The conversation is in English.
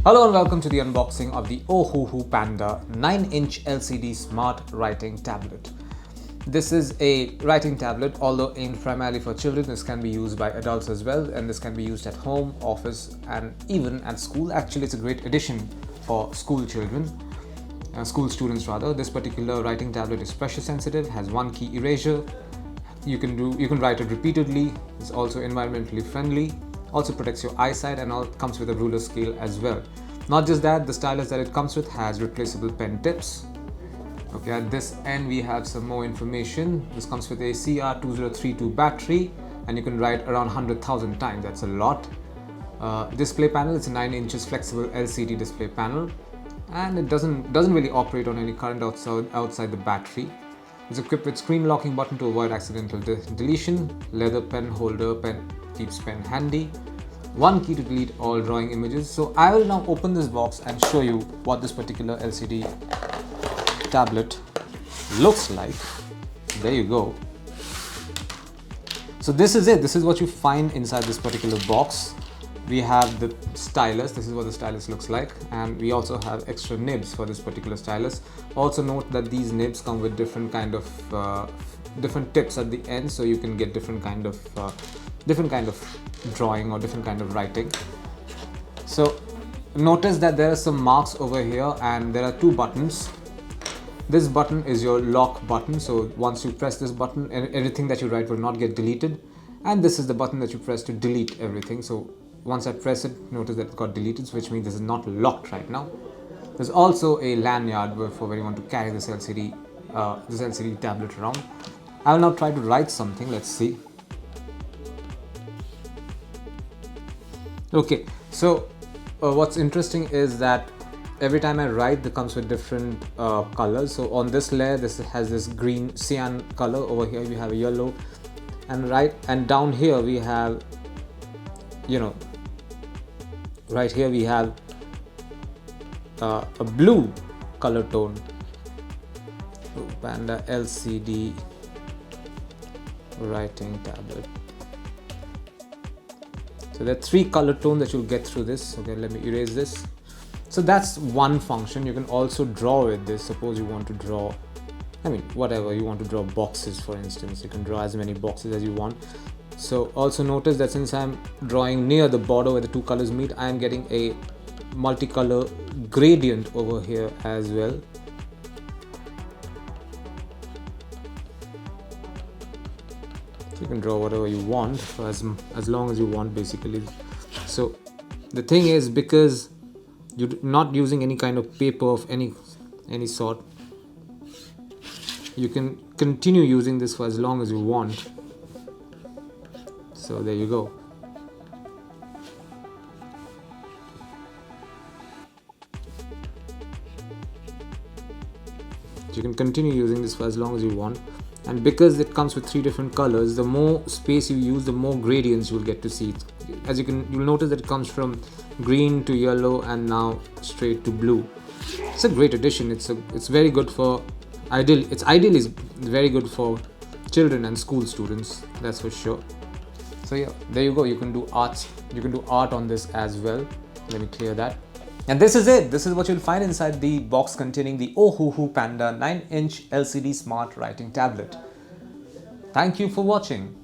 Hello and welcome to the unboxing of the Ohuhu Panda 9-inch LCD Smart Writing Tablet. This is a writing tablet, although aimed primarily for children. This can be used by adults as well, and this can be used at home, office, and even at school. Actually, it's a great addition for school children, school students rather. This particular writing tablet is pressure sensitive, has one key erasure. You can write it repeatedly. It's also environmentally friendly. Also protects your eyesight, and comes with a ruler scale as well. Not just that, the stylus that it comes with has replaceable pen tips. Okay, at this end we have some more information. This comes with a CR2032 battery, and you can write around 100,000 times. That's a lot. Display panel, it's a 9 inches flexible LCD display panel, and it doesn't really operate on any current outside the battery. It's equipped with screen locking button to avoid accidental deletion. Leather pen holder, keeps pen handy. One key to delete all drawing images. So I will now open this box and show you what this particular LCD tablet looks like. There you go. So this is it. This is what you find inside this particular box. We have the stylus. This is what the stylus looks like, and we also have extra nibs for this particular stylus. Also note that these nibs come with different tips at the end, so you can get different kind of drawing or different kind of writing. So notice that there are some marks over here, and there are two buttons. This button is your lock button, so once you press this button, everything that you write will not get deleted. And this is the button that you press to delete everything. So once I press it, notice that it got deleted, which means this is not locked right now. There's also a lanyard for when you want to carry this LCD tablet around. I'll now try to write something. Let's see. Okay, so what's interesting is that every time I write, it comes with different colors. So on this layer, this has this green cyan color. Over here we have a yellow, and down here we have, right here we have a blue color tone. Panda LCD writing tablet. So there are three color tones that you'll get through this. Okay, let me erase this. So that's one function. You can also draw with this. Suppose you want to draw, whatever you want to draw, boxes for instance. You can draw as many boxes as you want. So also notice that since I'm drawing near the border where the two colors meet, I am getting a multicolor gradient over here as well. So you can draw whatever you want for as long as you want, basically. So the thing is, because you're not using any kind of paper of any sort, you can continue using this for as long as you want. So there you go. You can continue using this for as long as you want. And because it comes with three different colors, the more space you use, the more gradients you'll get to see. As you'll notice that it comes from green to yellow and now straight to blue. It's a great addition. It's very good for it's ideally very good for children and school students, that's for sure. So yeah, there you go. You can do art on this as well. Let me clear that. And this is it. This is what you'll find inside the box containing the Ohuhu Panda 9-inch LCD Smart Writing Tablet. Thank you for watching.